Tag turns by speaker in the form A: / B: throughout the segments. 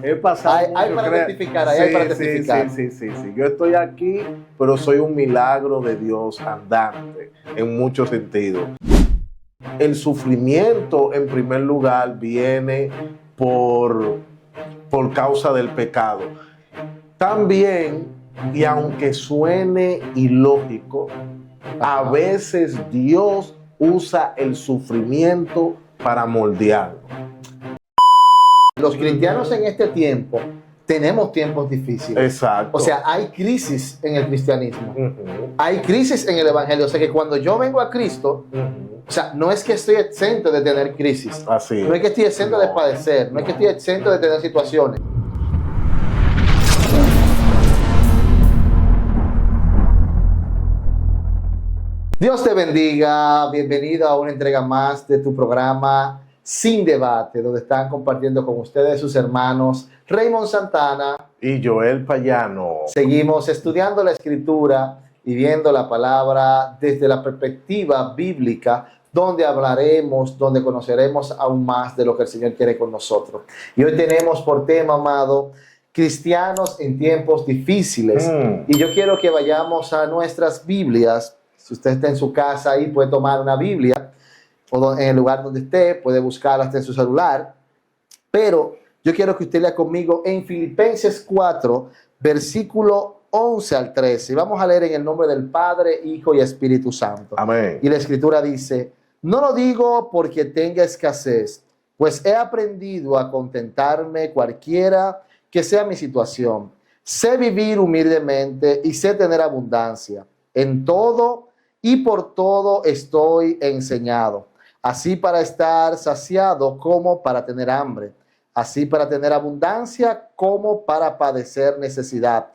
A: He pasado
B: Hay
A: mucho,
B: para
A: crea-
B: testificar, hay para testificar.
A: Sí. Yo estoy aquí, pero soy un milagro de Dios andante, en muchos sentidos. El sufrimiento, en primer lugar, viene por, por causa del pecado. También, y aunque suene ilógico, a veces Dios usa el sufrimiento para moldearlo.
B: Los cristianos en este tiempo tenemos tiempos difíciles.
A: Exacto.
B: O sea, hay crisis en el cristianismo.
A: Ujú,
B: Hay crisis en el evangelio. O sea, que cuando yo vengo a Cristo,
A: ujú.
B: o sea, no es que estoy exento de tener crisis.
A: Así.
B: No es que estoy exento de padecer. No es que estoy exento de tener situaciones. Dios te bendiga. Bienvenido a una entrega más de tu programa Sin Debate, donde están compartiendo con ustedes sus hermanos Raymond Santana
A: Y Joel Payano.
B: Seguimos estudiando la Escritura y viendo la palabra desde la perspectiva bíblica, donde hablaremos, donde conoceremos aún más de lo que el Señor quiere con nosotros. Y hoy tenemos por tema, amado, cristianos en tiempos difíciles. Y yo quiero que vayamos a nuestras Biblias. Si usted está en su casa ahí, puede tomar una Biblia, o en el lugar donde esté, puede buscarla hasta en su celular. Pero yo quiero que usted lea conmigo en Filipenses 4, versículo 11 al 13. Y vamos a leer en el nombre del Padre, Hijo y Espíritu Santo.
A: Amén.
B: Y la Escritura dice: no lo digo porque tenga escasez, pues he aprendido a contentarme cualquiera que sea mi situación. Sé vivir humildemente y sé tener abundancia. En todo y por todo estoy enseñado, así para estar saciado como para tener hambre, así para tener abundancia como para padecer necesidad.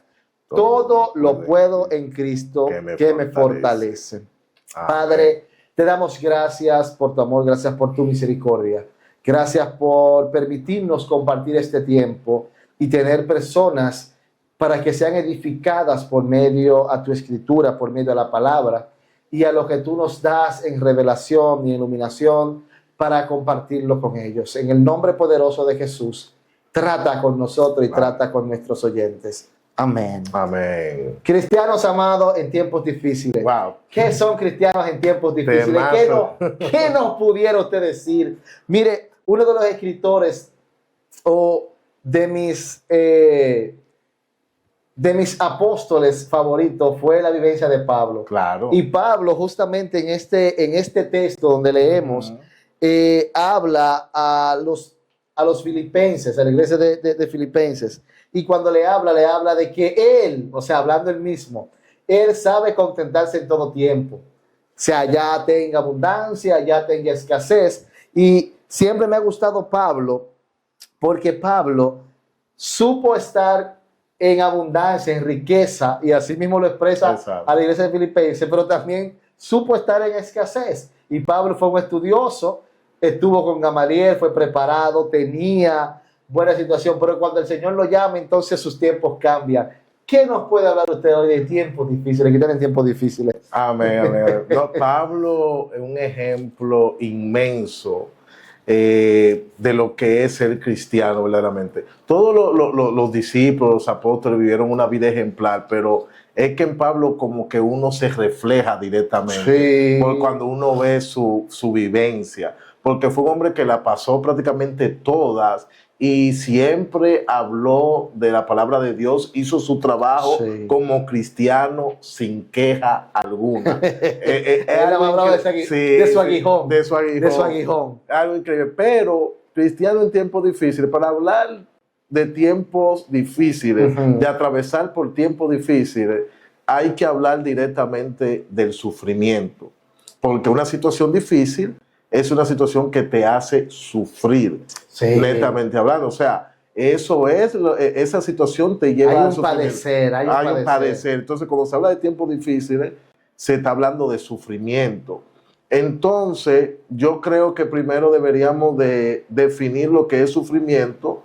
B: Todo lo puedo en Cristo que me fortalece. Padre, te damos gracias por tu amor, gracias por tu misericordia. Gracias por permitirnos compartir este tiempo y tener personas para que sean edificadas por medio a tu Escritura, por medio de la palabra y a lo que tú nos das en revelación y iluminación para compartirlo con ellos. En el nombre poderoso de Jesús, trata con nosotros y trata con nuestros oyentes. Amén.
A: Amén.
B: Cristianos amados en tiempos difíciles.
A: Wow.
B: ¿Qué son cristianos en tiempos difíciles?
A: Temazo.
B: ¿Qué nos pudiera usted decir? Mire, uno de los escritores o de mis apóstoles favoritos fue la vivencia de Pablo.
A: Claro.
B: Y Pablo, justamente en este texto donde leemos, habla a los filipenses, a la iglesia de Filipenses. Y cuando le habla de que él, o sea, hablando él mismo, él sabe contentarse en todo tiempo. O sea, ya tenga abundancia, ya tenga escasez. Y siempre me ha gustado Pablo, porque Pablo supo estar en abundancia, en riqueza, y así mismo lo expresa
A: Exacto.
B: a la iglesia de Filipenses, pero también supo estar en escasez. Y Pablo fue un estudioso, estuvo con Gamaliel, fue preparado, tenía buena situación, pero cuando el Señor lo llama, entonces sus tiempos cambian. ¿Qué nos puede hablar usted hoy de tiempos difíciles, que tienen tiempos difíciles?
A: Amén, amén. No, Pablo es un ejemplo inmenso de lo que es ser cristiano verdaderamente. Todos los discípulos, los apóstoles vivieron una vida ejemplar, pero es que en Pablo como que uno se refleja directamente.
B: Sí.
A: Cuando uno ve su vivencia, porque fue un hombre que la pasó prácticamente todas y siempre habló de la palabra de Dios, hizo su trabajo como cristiano sin queja alguna.
B: Él hablaba de su aguijón.
A: De su aguijón.
B: De su aguijón.
A: Algo increíble. Pero cristiano en tiempos difíciles, para hablar de tiempos difíciles, de atravesar por tiempos difíciles, hay que hablar directamente del sufrimiento. Porque una situación difícil es una situación que te hace sufrir, netamente hablando. O sea, eso es, esa situación te lleva
B: a sufrir. Hay un padecer.
A: Entonces, cuando se habla de tiempos difíciles, se está hablando de sufrimiento. Entonces, yo creo que primero deberíamos de definir lo que es sufrimiento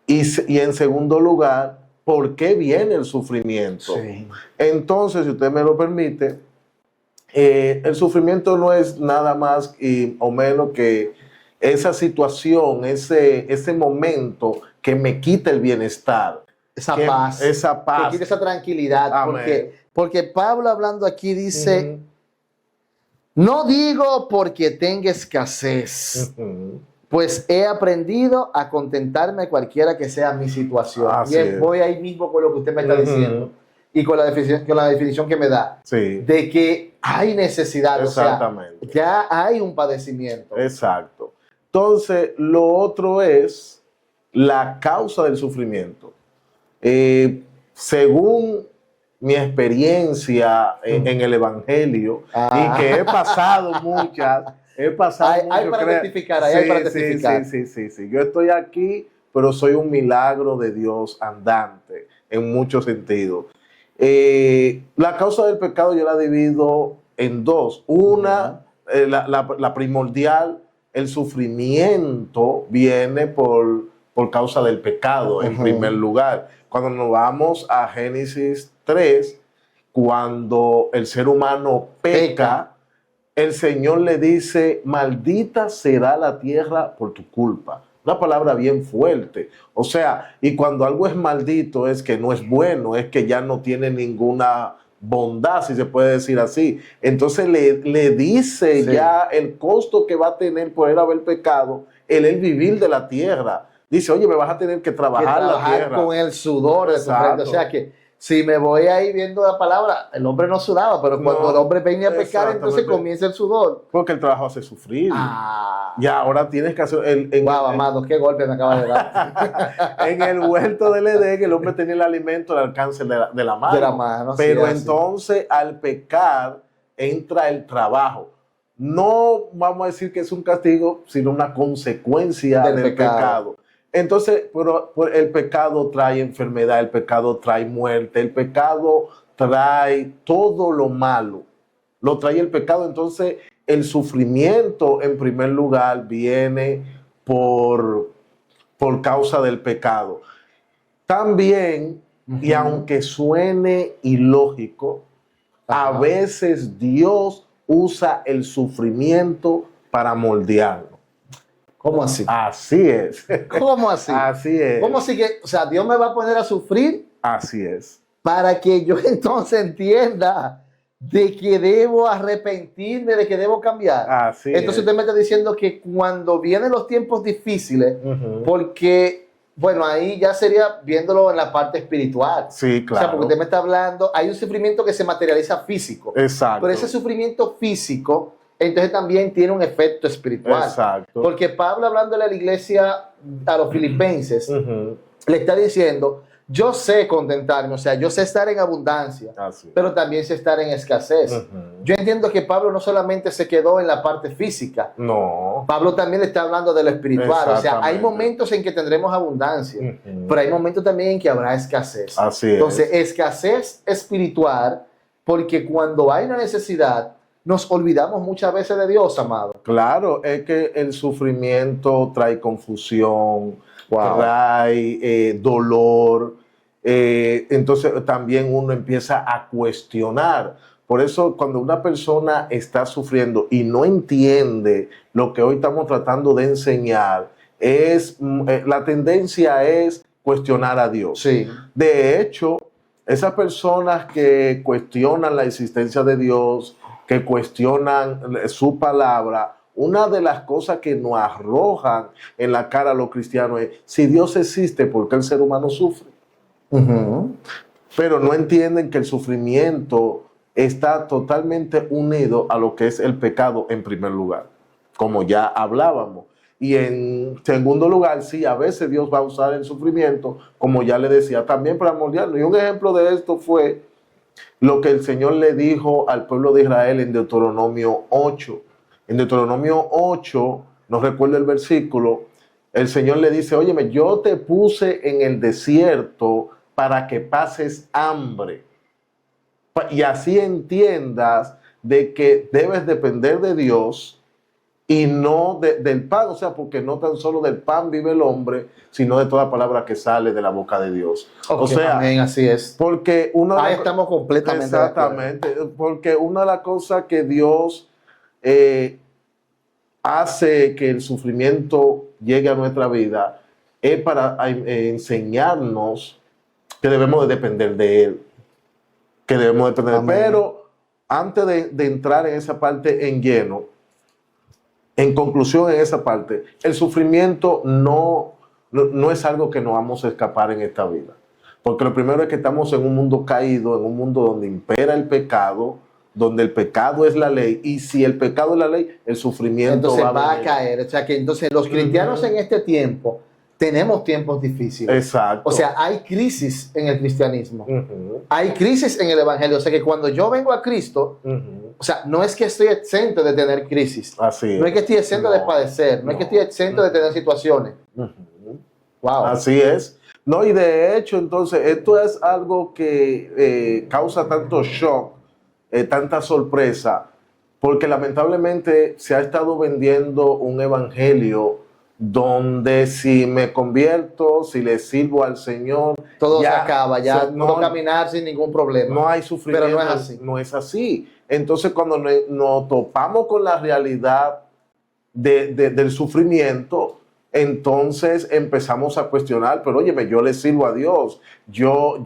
A: y en segundo lugar, ¿por qué viene el sufrimiento?
B: Sí.
A: Entonces, si usted me lo permite, el sufrimiento no es nada más o menos que esa situación, ese momento que me quite el bienestar.
B: Esa
A: Que
B: paz.
A: esa paz.
B: Que quite esa tranquilidad.
A: Amén.
B: Porque Pablo hablando aquí dice, no digo porque tenga escasez, pues he aprendido a contentarme cualquiera que sea mi situación.
A: Así
B: Bien,
A: es.
B: voy ahí mismo con lo que usted me está diciendo y con la definición que me da.
A: Sí.
B: De que hay necesidad,
A: Exactamente.
B: o sea, ya hay un padecimiento.
A: Exacto. Entonces, lo otro es la causa del sufrimiento. Según mi experiencia en el Evangelio, y que he pasado muchas, hay
B: para rectificar, hay para rectificar.
A: Sí. Yo estoy aquí, pero soy un milagro de Dios andante, en muchos sentidos. La causa del pecado yo la divido en dos. Una, la primordial, el sufrimiento viene por causa del pecado, en primer lugar. Cuando nos vamos a Génesis 3, cuando el ser humano peca, el Señor le dice, maldita será la tierra por tu culpa. Una palabra bien fuerte. O sea, y cuando algo es maldito es que no es bueno, es que ya no tiene ninguna bondad, si se puede decir así. Entonces le dice ya el costo que va a tener por él haber pecado, el vivir de la tierra. Dice, oye, me vas a tener que trabajar la tierra.
B: Con el sudor de tu frente. O sea que si me voy ahí viendo la palabra, el hombre no sudaba, pero cuando el hombre venía a pecar, entonces comienza el sudor.
A: Porque el trabajo hace sufrir. Y ahora tienes que hacer...
B: Wow, amado, qué golpe me acaba de dar.
A: En el huerto del Edén, el hombre tenía el alimento al alcance de la mano.
B: De la mano,
A: pero entonces, al pecar, entra el trabajo. No vamos a decir que es un castigo, sino una consecuencia del pecado. Entonces, pero el pecado trae enfermedad, el pecado trae muerte, el pecado trae todo lo malo. Lo trae el pecado. Entonces, el sufrimiento, en primer lugar, viene por causa del pecado. También, y aunque suene ilógico, a veces Dios usa el sufrimiento para moldearnos.
B: ¿Cómo así?
A: Así es.
B: ¿Cómo así?
A: Así es.
B: ¿Cómo así que, o sea, Dios me va a poner a sufrir?
A: Así es.
B: Para que yo entonces entienda de que debo arrepentirme, de que debo cambiar.
A: Así
B: entonces usted me está diciendo que cuando vienen los tiempos difíciles, porque, bueno, ahí ya sería viéndolo en la parte espiritual.
A: Sí, claro.
B: O sea, porque usted me está hablando, hay un sufrimiento que se materializa físico.
A: Exacto.
B: Pero ese sufrimiento físico, entonces también tiene un efecto espiritual.
A: Exacto.
B: Porque Pablo, hablándole a la iglesia, a los filipenses, le está diciendo, yo sé contentarme, o sea, yo sé estar en abundancia, pero también sé estar en escasez. Yo entiendo que Pablo no solamente se quedó en la parte física.
A: No.
B: Pablo también le está hablando de lo espiritual. O sea, hay momentos en que tendremos abundancia, pero hay momentos también en que habrá escasez.
A: Así
B: Entonces, escasez espiritual, porque cuando hay una necesidad, nos olvidamos muchas veces de Dios, amado.
A: Claro, es que el sufrimiento trae confusión, trae dolor. Entonces también uno empieza a cuestionar. Por eso cuando una persona está sufriendo y no entiende lo que hoy estamos tratando de enseñar, la tendencia es cuestionar a Dios.
B: Sí.
A: De hecho, esas personas que cuestionan la existencia de Dios, que cuestionan su palabra, una de las cosas que nos arrojan en la cara a los cristianos es, si Dios existe, ¿por qué el ser humano sufre? Pero no entienden que el sufrimiento está totalmente unido a lo que es el pecado en primer lugar, como ya hablábamos. Y en segundo lugar, sí, a veces Dios va a usar el sufrimiento, como ya le decía, también para moldearlo. Y un ejemplo de esto fue lo que el Señor le dijo al pueblo de Israel en Deuteronomio 8. En Deuteronomio 8, no recuerdo el versículo, el Señor le dice, óyeme, yo te puse en el desierto para que pases hambre. Y así entiendas de que debes depender de Dios y no del pan. O sea, porque no tan solo del pan vive el hombre, sino de toda palabra que sale de la boca de Dios.
B: Okay,
A: o sea,
B: amén, así es.
A: Porque
B: ahí estamos completamente
A: exactamente, porque una de las cosas que Dios hace que el sufrimiento llegue a nuestra vida es para enseñarnos que debemos de depender de Él, que debemos depender de Él. Pero antes de entrar en esa parte en lleno, en conclusión en esa parte, el sufrimiento no es algo que nos vamos a escapar en esta vida. Porque lo primero es que estamos en un mundo caído, en un mundo donde impera el pecado, donde el pecado es la ley, y si el pecado es la ley, el sufrimiento
B: entonces va a
A: venir.
B: caer. O sea que entonces los cristianos en este tiempo tenemos tiempos difíciles.
A: Exacto.
B: O sea, hay crisis en el cristianismo. Hay crisis en el evangelio. O sea que cuando yo vengo a Cristo, o sea, no es que estoy exento de tener crisis.
A: Así
B: no es que estoy exento de padecer. No es que estoy exento de tener situaciones. Wow.
A: Así es. No, y de hecho, entonces, esto es algo que causa tanto shock, tanta sorpresa, porque lamentablemente se ha estado vendiendo un evangelio donde si me convierto, si le sirvo al Señor,
B: todo se acaba, ya puedo
A: no
B: caminar sin ningún problema.
A: No hay sufrimiento.
B: Pero no es así.
A: No es así. Entonces, cuando nos topamos con la realidad del sufrimiento, entonces empezamos a cuestionar, pero óyeme, yo le sirvo a Dios, yo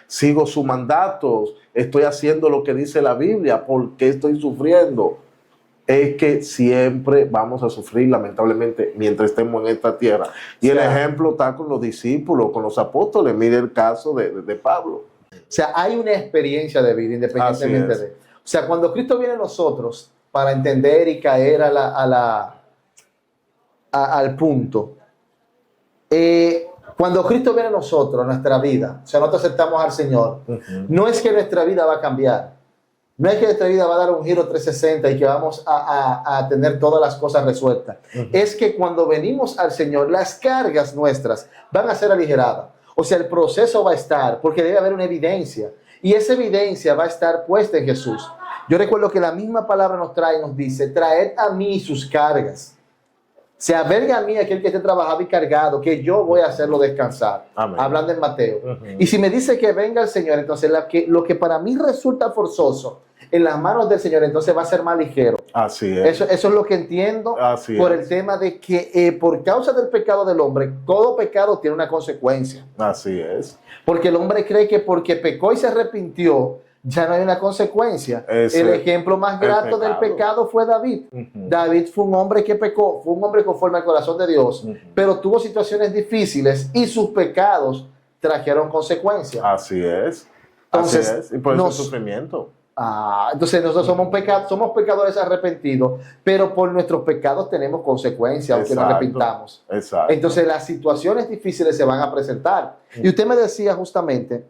A: sigo sus mandatos, estoy haciendo lo que dice la Biblia, ¿por qué estoy sufriendo? Es que siempre vamos a sufrir, lamentablemente, mientras estemos en esta tierra. Y el ejemplo está con los discípulos, con los apóstoles. Mire el caso de Pablo.
B: O sea, hay una experiencia de vida independientemente de... O sea, cuando Cristo viene a nosotros para entender y caer al punto, cuando Cristo viene a nosotros, a nuestra vida, o sea, nosotros aceptamos al Señor, no es que nuestra vida va a cambiar. No es que nuestra vida va a dar un giro 360 y que vamos a tener todas las cosas resueltas. Es que cuando venimos al Señor, las cargas nuestras van a ser aligeradas. O sea, el proceso va a estar, porque debe haber una evidencia. Y esa evidencia va a estar puesta en Jesús. Yo recuerdo que la misma palabra nos trae y nos dice, traed a mí sus cargas. Se averga a mí aquel que esté trabajado y cargado, que yo voy a hacerlo descansar.
A: Amén.
B: Hablando en Mateo. Y si me dice que venga el Señor, entonces lo que para mí resulta forzoso, en las manos del Señor, entonces va a ser más ligero.
A: Así es.
B: Eso es lo que entiendo.
A: Así
B: por
A: es.
B: el tema de que por causa del pecado del hombre, todo pecado tiene una consecuencia.
A: Así es.
B: Porque el hombre cree que porque pecó y se arrepintió, ya no hay una consecuencia. El ejemplo más grato del pecado fue David. David fue un hombre que pecó, fue un hombre conforme al corazón de Dios, pero tuvo situaciones difíciles y sus pecados trajeron consecuencias.
A: Así es.
B: Entonces,
A: así es. Y por eso el sufrimiento.
B: Entonces nosotros somos pecadores arrepentidos, pero por nuestros pecados tenemos consecuencias, aunque nos arrepintamos.
A: Exacto.
B: Entonces las situaciones difíciles se van a presentar. Y usted me decía justamente,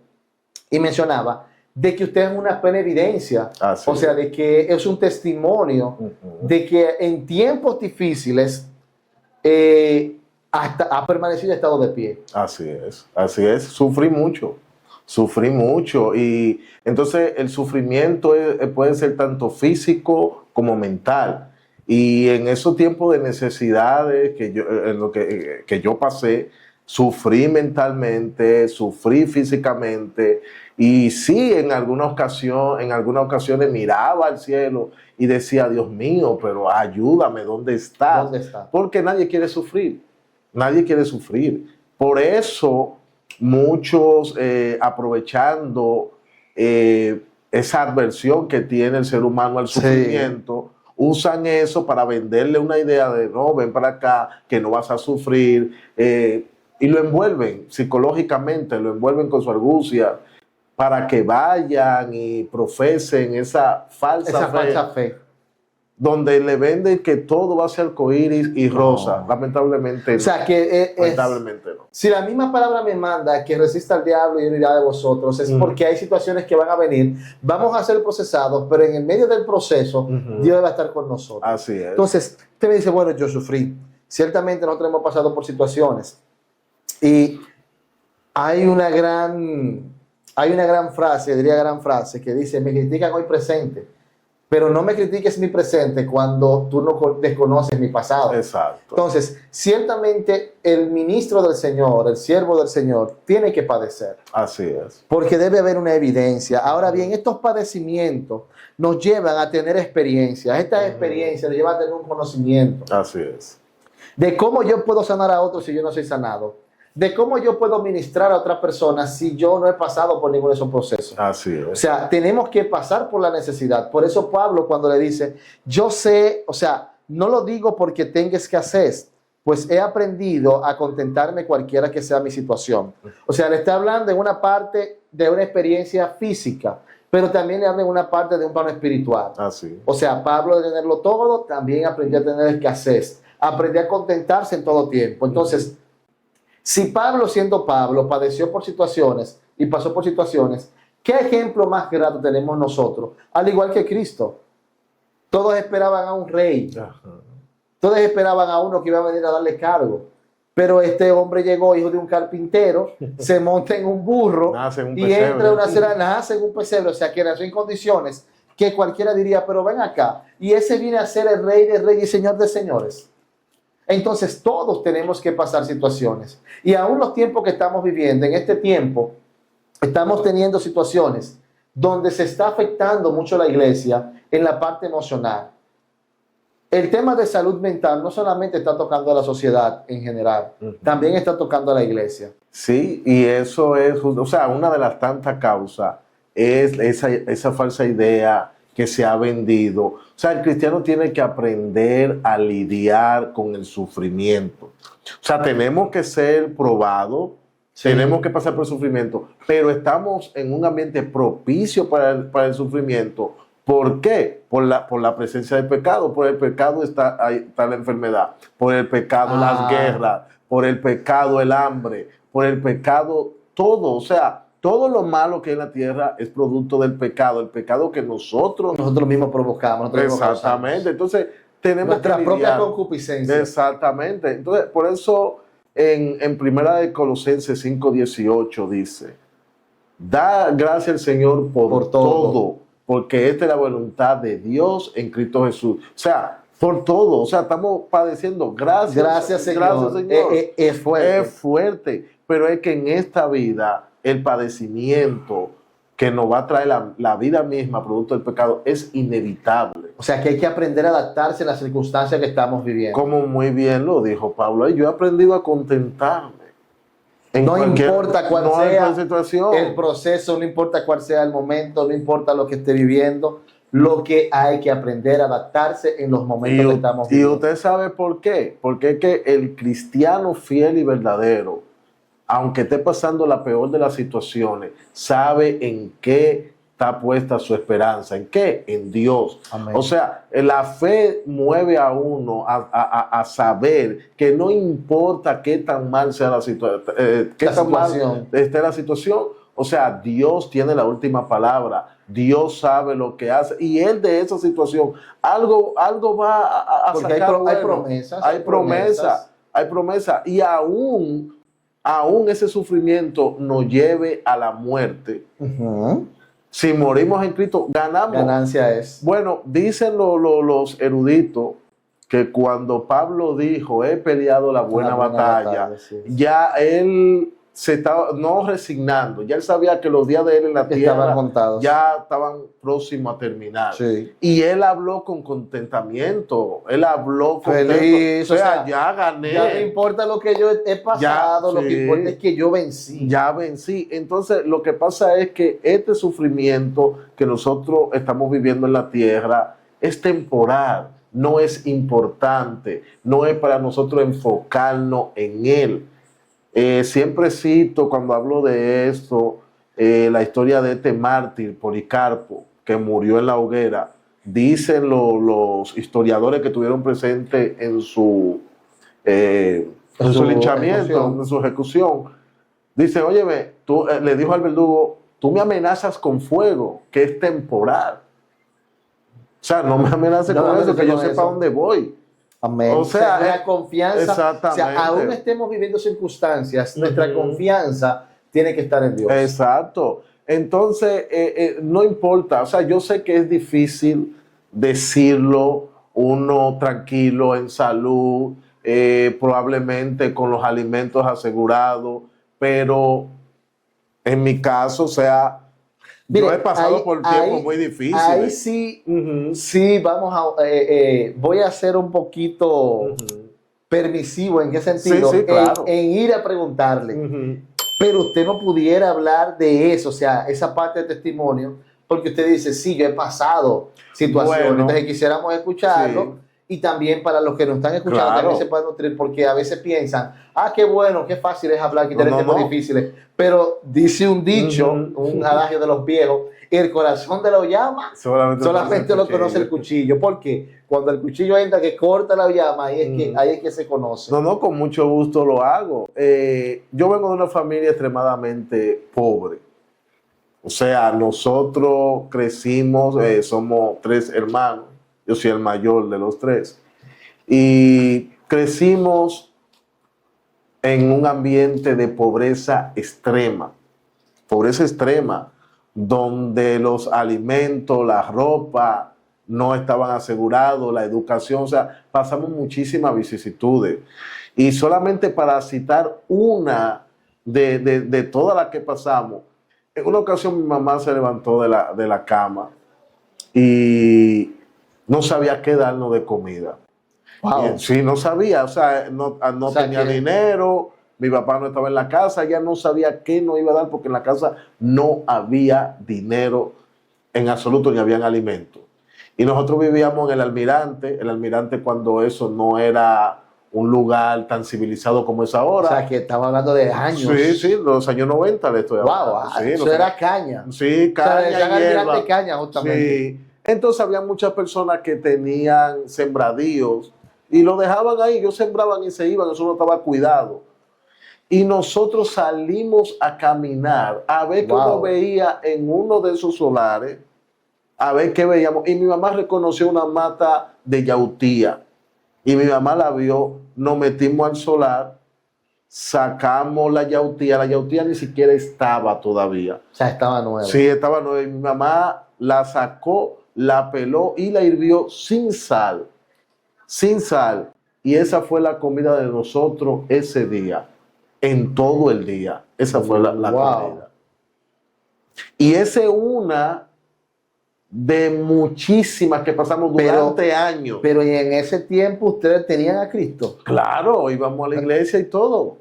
B: y mencionaba, de que usted es una plena evidencia, o sea, de que es un testimonio de que en tiempos difíciles ha permanecido estado de pie.
A: Así es, sufrí mucho y entonces el sufrimiento puede ser tanto físico como mental. Y en esos tiempos de necesidades que yo pasé, sufrí mentalmente, sufrí físicamente, y sí, en algunas ocasiones miraba al cielo y decía, Dios mío, pero ayúdame, ¿dónde estás?
B: ¿Dónde está?
A: Porque nadie quiere sufrir. Por eso muchos, aprovechando esa adversión que tiene el ser humano al sufrimiento, usan eso para venderle una idea de, no, ven para acá, que no vas a sufrir, y lo envuelven psicológicamente, lo envuelven con su argucia, para que vayan y profesen esa falsa fe, donde le venden que todo va a ser arcoíris y rosa. Lamentablemente no.
B: O sea, que
A: lamentablemente no.
B: Si la misma palabra me manda que resista al diablo y huirá de vosotros, es porque hay situaciones que van a venir, vamos a ser procesados, pero en el medio del proceso, Dios va a estar con nosotros.
A: Así es.
B: Entonces, usted me dice, bueno, yo sufrí. Ciertamente nosotros hemos pasado por situaciones y hay una gran frase, gran frase, que dice, me critican hoy presente, pero no me critiques mi presente cuando tú no desconoces mi pasado.
A: Exacto.
B: Entonces, ciertamente el ministro del Señor, el siervo del Señor, tiene que padecer.
A: Así es.
B: Porque debe haber una evidencia. Ahora bien, estos padecimientos nos llevan a tener experiencias. Estas experiencias nos llevan a tener un conocimiento.
A: Así es.
B: de cómo yo puedo sanar a otros si yo no soy sanado, de cómo yo puedo ministrar a otra persona si yo no he pasado por ninguno de esos procesos.
A: Así
B: O
A: es.
B: sea, tenemos que pasar por la necesidad. Por eso Pablo cuando le dice, yo sé, o sea, no lo digo porque tenga escasez, pues he aprendido a contentarme cualquiera que sea mi situación. O sea, le está hablando en una parte de una experiencia física, pero también le habla en una parte de un plano espiritual.
A: Así.
B: O sea, Pablo de tenerlo todo, también aprendió a tener escasez, aprendió a contentarse en todo tiempo. Entonces, si Pablo, siendo Pablo, padeció por situaciones y pasó por situaciones, ¿qué ejemplo más grato tenemos nosotros? Al igual que Cristo. Todos esperaban a un rey.
A: Ajá.
B: Todos esperaban a uno que iba a venir a darle cargo. Pero este hombre llegó, hijo de un carpintero, se monta en un burro
A: Nace en un
B: y
A: pesebre.
B: entra a una cena, nace en un pesebre. O sea, que nació en condiciones que cualquiera diría, pero ven acá. Y ese viene a ser el rey de reyes y señor de señores. Entonces todos tenemos que pasar situaciones. Y aún los tiempos que estamos viviendo, en este tiempo, estamos teniendo situaciones donde se está afectando mucho la iglesia en la parte emocional. El tema de salud mental no solamente está tocando a la sociedad en general, también está tocando a la iglesia.
A: Sí, y eso es, o sea, una de las tantas causas es esa falsa idea que se ha vendido. O sea, el cristiano tiene que aprender a lidiar con el sufrimiento. O sea, tenemos que ser probados,
B: Sí.
A: tenemos que pasar por el sufrimiento, pero estamos en un ambiente propicio para el sufrimiento. ¿Por qué? Por la presencia del pecado. Por el pecado ahí está la enfermedad. Por el pecado las guerras. Por el pecado el hambre. Por el pecado todo. O sea, todo lo malo que hay en la tierra es producto del pecado. El pecado que nosotros
B: Mismos provocamos. Nosotros mismos
A: exactamente.
B: causamos.
A: Entonces, tenemos
B: Nuestra
A: que
B: propia
A: lidiar.
B: concupiscencia.
A: Exactamente. Entonces, por eso en Primera de Colosenses 5:18 dice, da gracias al Señor por todo, porque esta es la voluntad de Dios en Cristo Jesús. O sea, por todo. O sea, estamos padeciendo.
B: Gracias, Señor.
A: Gracias, Señor.
B: Es fuerte.
A: Es fuerte. Pero es que en esta vida, el padecimiento que nos va a traer la vida misma, producto del pecado, es inevitable.
B: O sea, que hay que aprender a adaptarse a las circunstancias que estamos viviendo.
A: Como muy bien lo dijo Pablo, yo he aprendido a contentarme.
B: No importa cuál sea
A: la situación.
B: el proceso, no importa cuál sea el momento, no importa lo que esté viviendo, lo que hay que aprender a adaptarse en los momentos que estamos
A: Y
B: viviendo.
A: usted sabe por qué. Porque es que el cristiano fiel y verdadero, aunque esté pasando la peor de las situaciones, sabe en qué está puesta su esperanza. ¿En qué? En Dios.
B: Amén.
A: O sea, la fe mueve a uno a saber que no importa qué tan mal sea la situación, qué tan mal esté la situación. O sea, Dios tiene la última palabra. Dios sabe lo que hace. Y Él de esa situación, algo va a
B: Porque
A: sacar.
B: hay promesas.
A: Hay promesa. Y aún ese sufrimiento nos lleve a la muerte.
B: Uh-huh.
A: Si morimos en Cristo, ganamos.
B: Ganancia es.
A: Bueno, dicen los eruditos que cuando Pablo dijo, he peleado la buena batalla,
B: sí.
A: ya él se estaba no resignando, ya él sabía que los días de él en la tierra ya estaban próximos a terminar.
B: Sí.
A: Y él habló con contentamiento, él habló
B: feliz,
A: o sea, ya gané.
B: Ya no importa lo que yo he pasado,
A: ya,
B: lo que importa es que yo vencí.
A: Ya vencí. Entonces, lo que pasa es que este sufrimiento que nosotros estamos viviendo en la tierra es temporal, no es importante, no es para nosotros enfocarnos en él. Siempre cito cuando hablo de esto la historia de este mártir Policarpo que murió en la hoguera. Dicen los historiadores que estuvieron presentes en su linchamiento, en su ejecución. Dice, óyeme, tú, le dijo al verdugo, tú me amenazas con fuego, que es temporal. O sea, no me amenaces con eso, que yo sepa dónde voy.
B: Amén.
A: O sea,
B: la confianza.
A: Exactamente.
B: O sea, aún estemos viviendo circunstancias, nuestra confianza tiene que estar en Dios.
A: Exacto. Entonces, no importa. O sea, yo sé que es difícil decirlo, uno tranquilo, en salud, probablemente con los alimentos asegurados, pero en mi caso, o sea, yo he pasado por tiempos muy difíciles.
B: Ahí sí, sí, vamos a, voy a ser un poquito permisivo, ¿en qué sentido?
A: Sí, claro.
B: En ir a preguntarle. Pero usted no pudiera hablar de eso, o sea, esa parte de testimonio, porque usted dice, sí, yo he pasado situaciones,
A: Bueno,
B: entonces quisiéramos escucharlo.
A: sí.
B: Y también para los que nos están escuchando
A: Claro.
B: también se pueden nutrir, porque a veces piensan, qué bueno, qué fácil es hablar, quitar temas difíciles. Pero dice un dicho, un adagio de los viejos, el corazón de la llama solamente lo conoce el cuchillo. Porque cuando el cuchillo entra que corta la llama, ahí es que se conoce.
A: No, con mucho gusto lo hago. Yo vengo de una familia extremadamente pobre. O sea, nosotros crecimos, somos 3 hermanos. Yo soy el mayor de los 3. Y crecimos en un ambiente de pobreza extrema, donde los alimentos, la ropa no estaban asegurados, la educación, o sea, pasamos muchísimas vicisitudes. Y solamente para citar una de todas las que pasamos, en una ocasión mi mamá se levantó de la cama y no sabía qué darnos de comida.
B: Wow.
A: Sí, no sabía, o sea, no tenía dinero, mi papá no estaba en la casa, ella no sabía qué nos iba a dar porque en la casa no había dinero en absoluto ni habían alimentos. Y nosotros vivíamos en el Almirante cuando eso no era un lugar tan civilizado como es ahora.
B: O sea, que estamos hablando de años.
A: Sí, los años 90 le estoy hablando.
B: Wow,
A: sí,
B: eso era caña.
A: Sí, caña,
B: o sea, Almirante caña, justamente.
A: Sí. Entonces había muchas personas que tenían sembradíos y lo dejaban ahí, ellos sembraban y se iban, eso no estaba cuidado. Y nosotros salimos a caminar a ver qué uno veía en uno de esos solares, a ver qué veíamos. Y mi mamá reconoció una mata de yautía. Y mi mamá la vio, nos metimos al solar, sacamos la yautía ni siquiera estaba todavía.
B: O sea, estaba nueva.
A: Sí, estaba nueva. Y mi mamá la sacó, la peló y la hirvió sin sal. Sin sal. Y esa fue la comida de nosotros ese día. En todo el día. Esa fue la comida. Y esa es una de muchísimas que pasamos durante años.
B: Pero en ese tiempo ustedes tenían a Cristo.
A: Claro, íbamos a la iglesia y todo.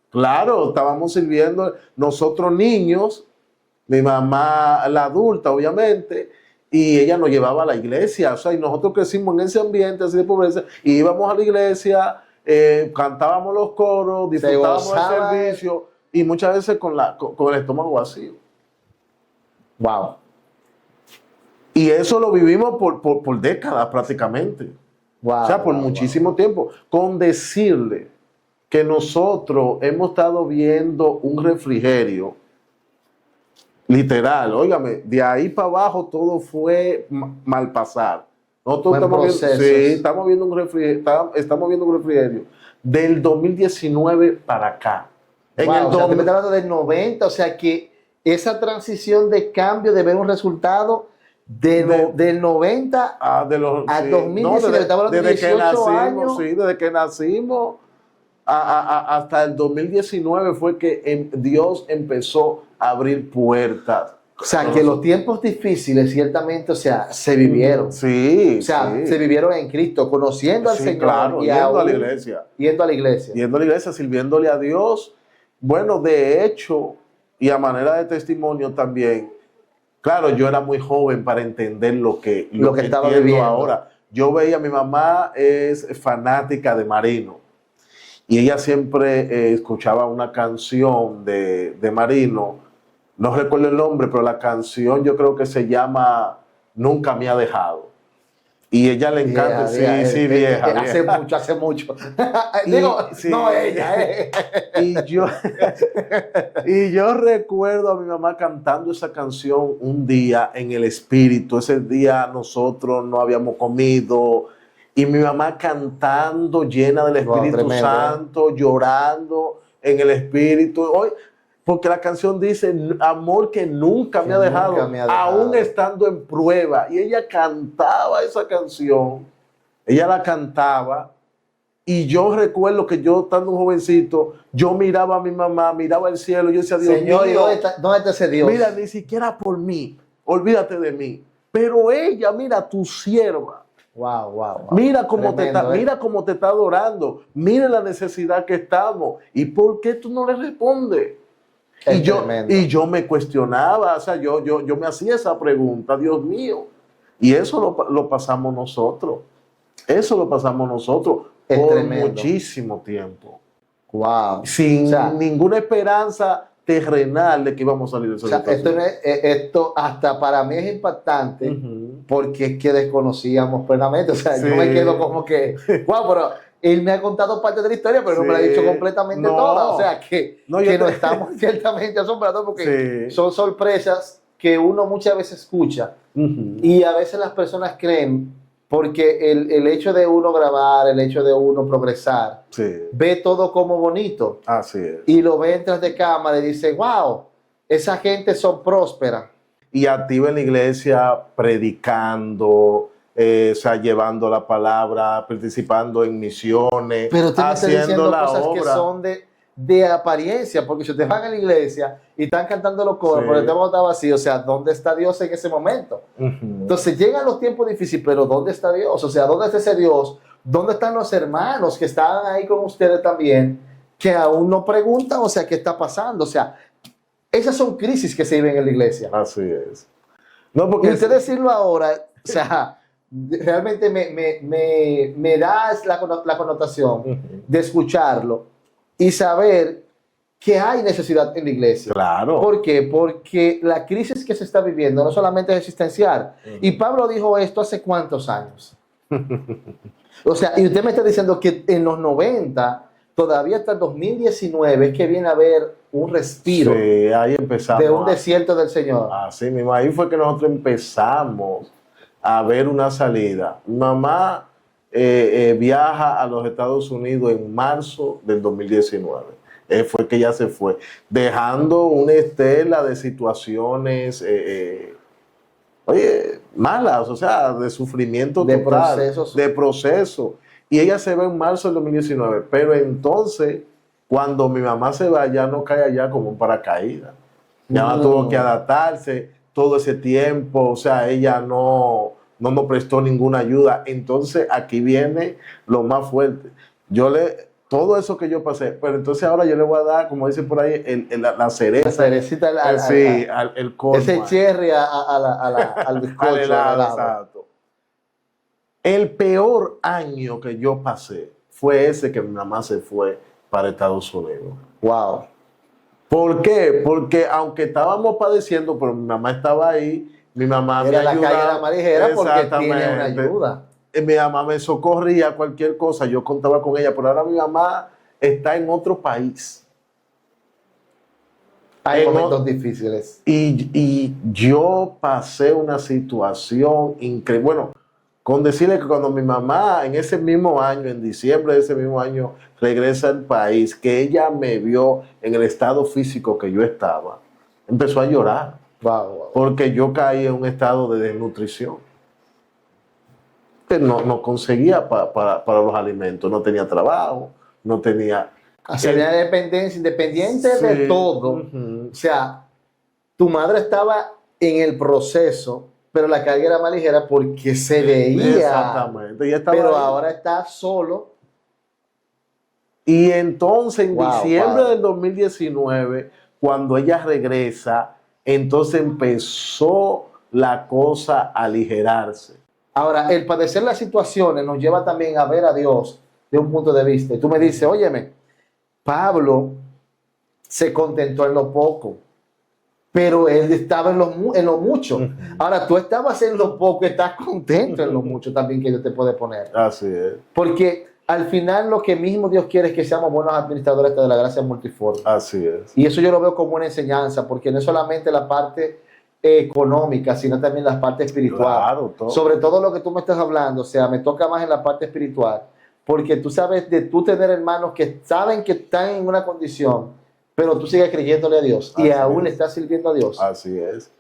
A: Claro, estábamos sirviendo nosotros niños, mi mamá la adulta obviamente, y ella nos llevaba a la iglesia. O sea, y nosotros crecimos en ese ambiente así de pobreza, y íbamos a la iglesia, cantábamos los coros, disfrutábamos del servicio, y muchas veces con el estómago vacío.
B: Wow.
A: Y eso lo vivimos por décadas prácticamente.
B: Wow,
A: o sea, por muchísimo tiempo. Con decirle que nosotros hemos estado viendo un refrigerio, literal, óigame, de ahí para abajo todo fue mal pasar. Nosotros estamos viendo un refrigerio del 2019 para acá.
B: Wow, o sea, tú me estás hablando del 90, o sea que esa transición de cambio, de ver un resultado del 90 al 2019,
A: no,
B: estamos hablando de 18 años.
A: Sí, desde que nacimos hasta el 2019 fue que Dios empezó a abrir puertas.
B: O sea, que los tiempos difíciles ciertamente, o sea, se vivieron.
A: Sí.
B: O sea, se vivieron en Cristo, conociendo al Señor.
A: Claro, yendo a la iglesia.
B: Yendo a la iglesia.
A: Yendo a la iglesia, sirviéndole a Dios. Bueno, de hecho, y a manera de testimonio también, claro, yo era muy joven para entender lo que estaba viviendo ahora. Yo veía, mi mamá es fanática de Marino. Y ella siempre escuchaba una canción de Marino, no recuerdo el nombre, pero la canción yo creo que se llama Nunca me ha dejado. Y ella le encanta, vieja.
B: Hace mucho. Digo, no ella.
A: Y yo recuerdo a mi mamá cantando esa canción un día en el espíritu. Ese día nosotros no habíamos comido. Y mi mamá cantando, llena del Espíritu Santo, llorando en el Espíritu. Hoy, porque la canción dice, amor que nunca me ha dejado, aún estando en prueba. Y ella cantaba esa canción, ella la cantaba. Y yo recuerdo que yo, estando un jovencito, yo miraba a mi mamá, miraba el cielo, y yo decía, Dios
B: Señor,
A: mío,
B: ¿dónde está ese Dios?
A: Mira, ni siquiera por mí, olvídate de mí. Pero ella, mira, tu sierva,
B: Wow, wow, wow.
A: Mira cómo te está,
B: Tremendo, ¿eh?
A: mira cómo te está adorando. Mira la necesidad que estamos. ¿Y por qué tú no le respondes?
B: Es tremendo.
A: Y yo me cuestionaba, o sea, yo me hacía esa pregunta, Dios mío. Y eso lo pasamos nosotros. Eso lo pasamos nosotros
B: Es
A: por
B: tremendo.
A: muchísimo tiempo.
B: Wow.
A: Sin
B: O sea,
A: ninguna esperanza terrenal de que íbamos a salir de esa
B: O sea,
A: situación.
B: esto hasta para mí es impactante
A: Ujú.
B: porque es que desconocíamos plenamente. O sea,
A: Sí.
B: yo me quedo como que, wow, pero él me ha contado parte de la historia, pero no me la ha dicho
A: Sí.
B: completamente
A: No.
B: toda. O sea, que
A: No, yo
B: nos
A: te-
B: estamos ciertamente asombrados porque
A: Sí.
B: son sorpresas que uno muchas veces escucha
A: Ujú.
B: y a veces las personas creen porque el hecho de uno grabar, el hecho de uno progresar,
A: Sí,
B: ve todo como bonito
A: así es.
B: y lo ven tras de cámara y dice, wow, esa gente son prósperas.
A: Y activa en la iglesia, predicando, o sea, llevando la palabra, participando en misiones,
B: Pero tú me estás diciendo
A: la
B: cosas que
A: obra.
B: son de apariencia, porque si te van a la iglesia y están cantando los coros,
A: Sí.
B: pero el tema está vacío, o sea, ¿dónde está Dios en ese momento?
A: Ujú.
B: Entonces llegan los tiempos difíciles, pero ¿dónde está Dios? O sea, ¿dónde está ese Dios? ¿Dónde están los hermanos que estaban ahí con ustedes también, que aún no preguntan, o sea, qué está pasando? O sea, esas son crisis que se viven en la iglesia.
A: Así es. No,
B: Y
A: porque
B: usted decirlo ahora, o sea, realmente me da la connotación
A: Ujú.
B: de escucharlo y saber que hay necesidad en la iglesia.
A: Claro.
B: ¿Por qué? Porque la crisis que se está viviendo no solamente es existencial. Y Pablo dijo esto hace cuántos años. O sea, y usted me está diciendo que en los 90, todavía hasta el 2019, es que viene a haber un respiro
A: Sí, ahí empezamos.
B: de un desierto del Señor.
A: Así mismo, ahí fue que nosotros empezamos a ver una salida. Mi mamá viaja a los Estados Unidos en marzo del 2019. Fue que ya se fue, dejando una estela de situaciones, oye, malas, o sea, de sufrimiento
B: De
A: total,
B: procesos.
A: de proceso. Y ella se va en marzo del 2019, pero entonces, cuando mi mamá se va, ya no cae allá como un paracaídas. Ya
B: Mm.
A: tuvo que adaptarse todo ese tiempo, o sea, ella no nos prestó ninguna ayuda. Entonces, aquí viene lo más fuerte. Todo eso que yo pasé, pero entonces ahora yo le voy a dar, como dicen por ahí, la cereza.
B: La cerecita
A: Sí, el colmo.
B: ese cherry al bizcocho.
A: Al helado,
B: al helado.
A: exacto. El peor año que yo pasé fue ese que mi mamá se fue para Estados Unidos.
B: Wow.
A: ¿Por qué? Porque aunque estábamos padeciendo, pero mi mamá estaba ahí, mi mamá me
B: Era la
A: ayudaba.
B: calle de la Marijera porque tiene una
A: Exactamente.
B: ayuda.
A: Mi mamá me socorría cualquier cosa, yo contaba con ella, pero ahora mi mamá está en otro país.
B: Hay
A: En
B: momentos
A: o-
B: difíciles.
A: Y yo pasé una situación increíble. Bueno, con decirle que cuando mi mamá en ese mismo año, en diciembre de ese mismo año, regresa al país, que ella me vio en el estado físico que yo estaba, empezó a llorar,
B: Wow, wow.
A: porque yo caí en un estado de desnutrición. Que no conseguía para los alimentos, no tenía trabajo, no tenía...
B: Sería dependencia, independiente de
A: Sí,
B: todo.
A: ujú.
B: O sea, tu madre estaba en el proceso, pero la carga era más ligera porque se veía.
A: Exactamente. Ella estaba
B: Pero
A: ahí.
B: ahora está solo.
A: Y entonces en
B: Wow,
A: diciembre
B: padre.
A: del 2019, cuando ella regresa, entonces empezó la cosa a aligerarse.
B: Ahora, el padecer las situaciones nos lleva también a ver a Dios de un punto de vista. Y tú me dices, óyeme, Pablo se contentó en lo poco, pero él estaba en lo mucho.
A: Ujú.
B: Ahora, tú estabas en lo poco, estás contento en lo mucho también que Dios te puede poner.
A: Así es,
B: Porque al final lo que mismo Dios quiere es que seamos buenos administradores de la gracia multiforme.
A: así es.
B: Y eso yo lo veo como una enseñanza, porque no es solamente la parte económica, sino también la parte espiritual.
A: Claro, todo.
B: Sobre todo lo que tú me estás hablando, o sea, me toca más en la parte espiritual, porque tú sabes de tú tener hermanos que saben que están en una condición, pero tú sigues creyéndole a Dios y
A: Así
B: aún
A: es.
B: le estás sirviendo a Dios.
A: Así es.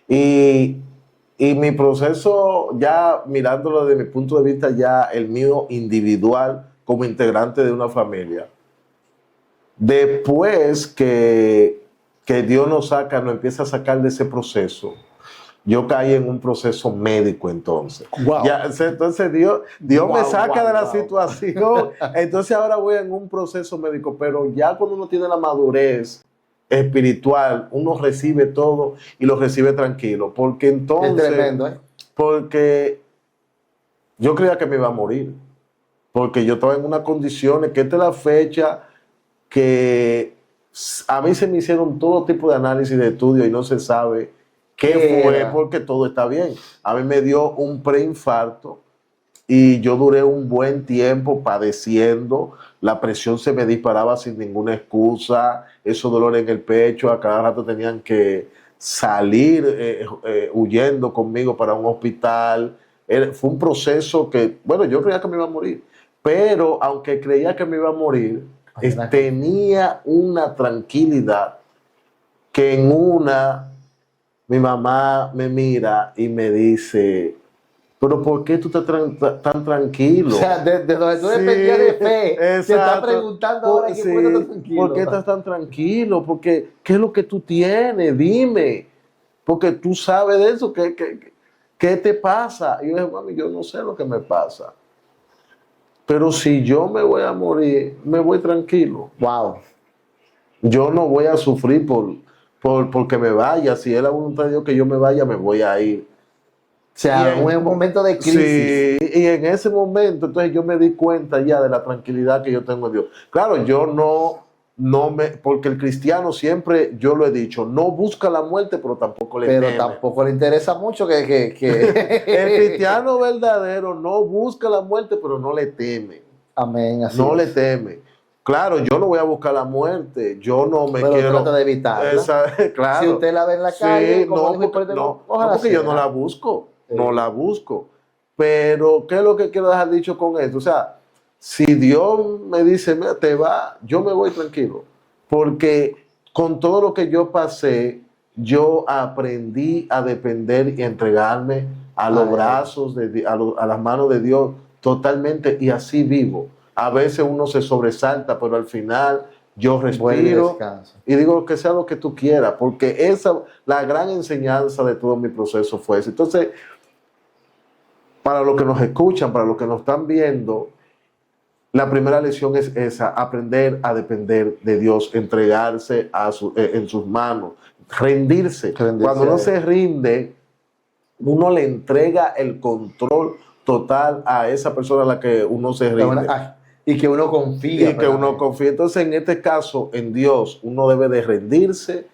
A: Y mi proceso, ya mirándolo desde mi punto de vista, ya el mío individual como integrante de una familia, después que Dios nos empieza a sacar de ese proceso, yo caí en un proceso médico entonces.
B: Wow.
A: Ya, entonces Dios
B: Wow,
A: me saca
B: wow,
A: de la
B: wow.
A: situación, entonces ahora voy en un proceso médico, pero ya cuando uno tiene la madurez espiritual, uno recibe todo y lo recibe tranquilo, porque
B: Es
A: entonces,
B: tremendo, ¿eh?
A: porque yo creía que me iba a morir, porque yo estaba en unas condiciones, que esta es la fecha que a mí se me hicieron todo tipo de análisis de estudio y no se sabe qué fue,
B: Era.
A: porque todo está bien. A mí me dio un preinfarto y yo duré un buen tiempo padeciendo, la presión se me disparaba sin ninguna excusa, esos dolores en el pecho, a cada rato tenían que salir huyendo conmigo para un hospital. Fue un proceso que, bueno, yo creía que me iba a morir, pero aunque creía que me iba a morir, tenía una tranquilidad que en mi mamá me mira y me dice, pero ¿por qué tú estás tan tranquilo?
B: O sea, desde donde tú
A: Sí,
B: dependías de fe, te está
A: exacto.
B: preguntando ahora que
A: Sí,
B: por qué estás tranquilo.
A: ¿por qué estás tan tranquilo? Porque, ¿qué es lo que tú tienes? Dime. Porque tú sabes de eso. ¿Qué te pasa? Y yo dije, mami, yo no sé lo que me pasa. Pero si yo me voy a morir, me voy tranquilo.
B: Wow.
A: Yo no voy a sufrir porque me vaya. Si es la voluntad de Dios que yo me vaya, me voy a ir.
B: O sea, un momento de crisis.
A: Sí, y en ese momento, entonces yo me di cuenta ya de la tranquilidad que yo tengo en Dios. Claro, yo porque el cristiano siempre, yo lo he dicho, no busca la muerte, pero tampoco le teme.
B: Pero tampoco le interesa mucho que...
A: El cristiano verdadero no busca la muerte, pero no le teme.
B: Amén, así
A: No
B: es.
A: le teme. Claro, yo no voy a buscar la muerte, yo no me
B: Pero
A: quiero...
B: trata de evitarla.
A: Claro.
B: Si usted la ve en la calle, como dijo el
A: porque,
B: predicador,
A: no,
B: ojalá
A: porque yo
B: sea.
A: no la busco,
B: Sí.
A: no la busco. Pero, ¿qué es lo que quiero dejar dicho con esto? O sea, si Dios me dice, mira, te va, yo me voy tranquilo. Porque con todo lo que yo pasé, yo aprendí a depender y entregarme a los brazos, a las manos de Dios totalmente, y así vivo. A veces uno se sobresalta, pero al final yo respiro y digo que sea lo que tú quieras, porque la gran enseñanza de todo mi proceso fue eso. Entonces, para los que nos escuchan, para los que nos están viendo, la primera lección es esa: aprender a depender de Dios, entregarse en sus manos, rendirse. Cuando uno se rinde, uno le entrega el control total a esa persona a la que uno se rinde.
B: Y que uno confía.
A: Y que uno confía. Entonces, en este caso, en Dios, uno debe de rendirse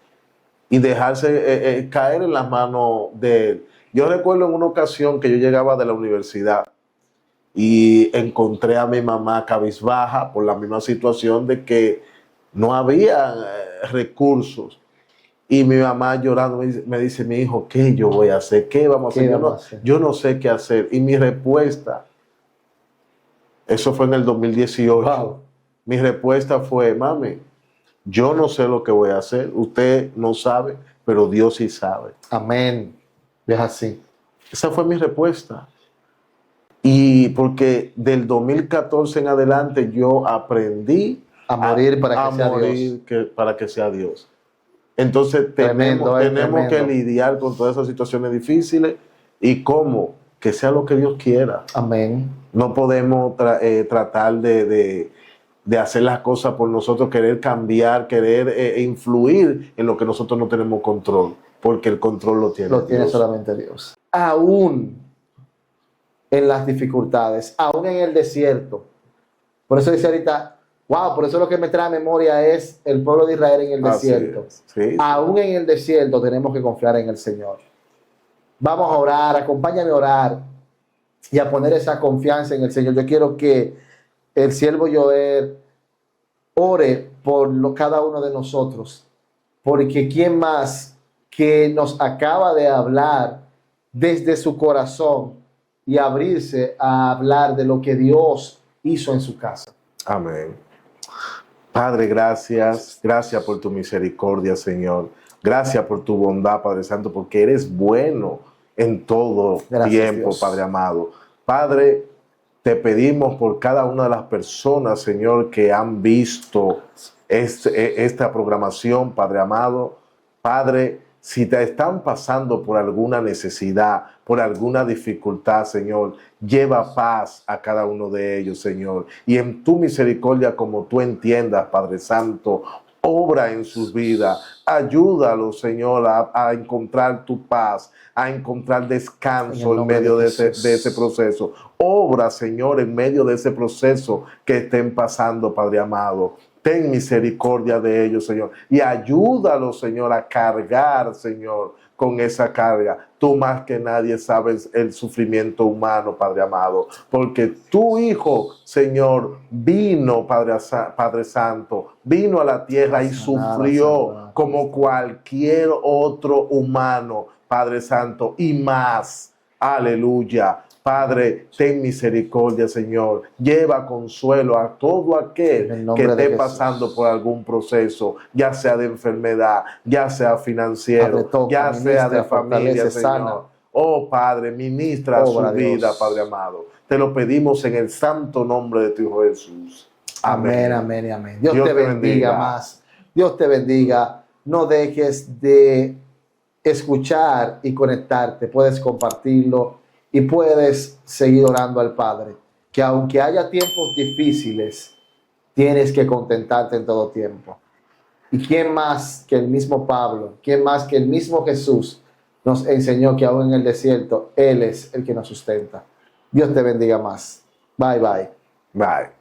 A: y dejarse caer en las manos de Él. Yo recuerdo en una ocasión que yo llegaba de la universidad y encontré a mi mamá cabizbaja por la misma situación de que no había recursos. Y mi mamá llorando me dice, mi hijo, ¿qué yo voy a hacer? ¿Qué vamos a hacer? Yo no sé qué hacer. Y mi respuesta, eso fue en el 2018. Wow. Mi respuesta fue, mami, yo no sé lo que voy a hacer. Usted no sabe, pero Dios sí sabe.
B: Amén. Es así.
A: Esa fue mi respuesta. Y porque del 2014 en adelante yo aprendí
B: a morir para que sea
A: Dios. Entonces tenemos que lidiar con todas esas situaciones difíciles y cómo, que sea lo que Dios quiera.
B: Amén.
A: No podemos tratar de hacer las cosas por nosotros, querer cambiar, querer influir en lo que nosotros no tenemos control, porque el control lo tiene Dios.
B: Lo tiene solamente Dios. Aún en las dificultades, aún en el desierto. Por eso dice ahorita, wow, por eso lo que me trae a memoria es el pueblo de Israel en el desierto.
A: Sí.
B: Aún en el desierto tenemos que confiar en el Señor. Vamos a orar, acompáñame a orar y a poner esa confianza en el Señor. Yo quiero que el siervo Joel ore por cada uno de nosotros, porque ¿quién más que nos acaba de hablar desde su corazón y abrirse a hablar de lo que Dios hizo en su casa?
A: Amén. Padre, gracias. Gracias por tu misericordia, Señor. Gracias por tu bondad, Padre Santo, porque eres bueno en todo tiempo, Dios. Padre amado. Padre, te pedimos por cada una de las personas, Señor, que han visto esta programación, Padre amado. Padre, Si te están pasando por alguna necesidad, por alguna dificultad, Señor, lleva paz a cada uno de ellos, Señor. Y en tu misericordia, como tú entiendas, Padre Santo, obra en sus vidas. Ayúdalos, Señor, a encontrar tu paz, a encontrar descanso en medio de ese proceso. Obra, Señor, en medio de ese proceso que estén pasando, Padre amado. Ten misericordia de ellos, Señor, y ayúdalos, Señor, a cargar, Señor, con esa carga. Tú más que nadie sabes el sufrimiento humano, Padre amado, porque tu Hijo, Señor, vino, Padre Santo, vino a la tierra y sufrió como cualquier otro humano, Padre Santo, y más. Aleluya. Padre, ten misericordia, Señor. Lleva consuelo a todo aquel que esté pasando por algún proceso, ya sea de enfermedad, ya sea financiero, ya sea de familia, Señor. Oh, Padre, ministra su vida, Padre amado. Te lo pedimos en el santo nombre de tu Hijo Jesús.
B: Amén, amén y amén. Dios te bendiga más. Dios te bendiga. No dejes de escuchar y conectarte. Puedes compartirlo. Y puedes seguir orando al Padre, que aunque haya tiempos difíciles, tienes que contentarte en todo tiempo. ¿Y quién más que el mismo Pablo, quién más que el mismo Jesús nos enseñó que aún en el desierto, Él es el que nos sustenta? Dios te bendiga más. Bye, bye.
A: Bye.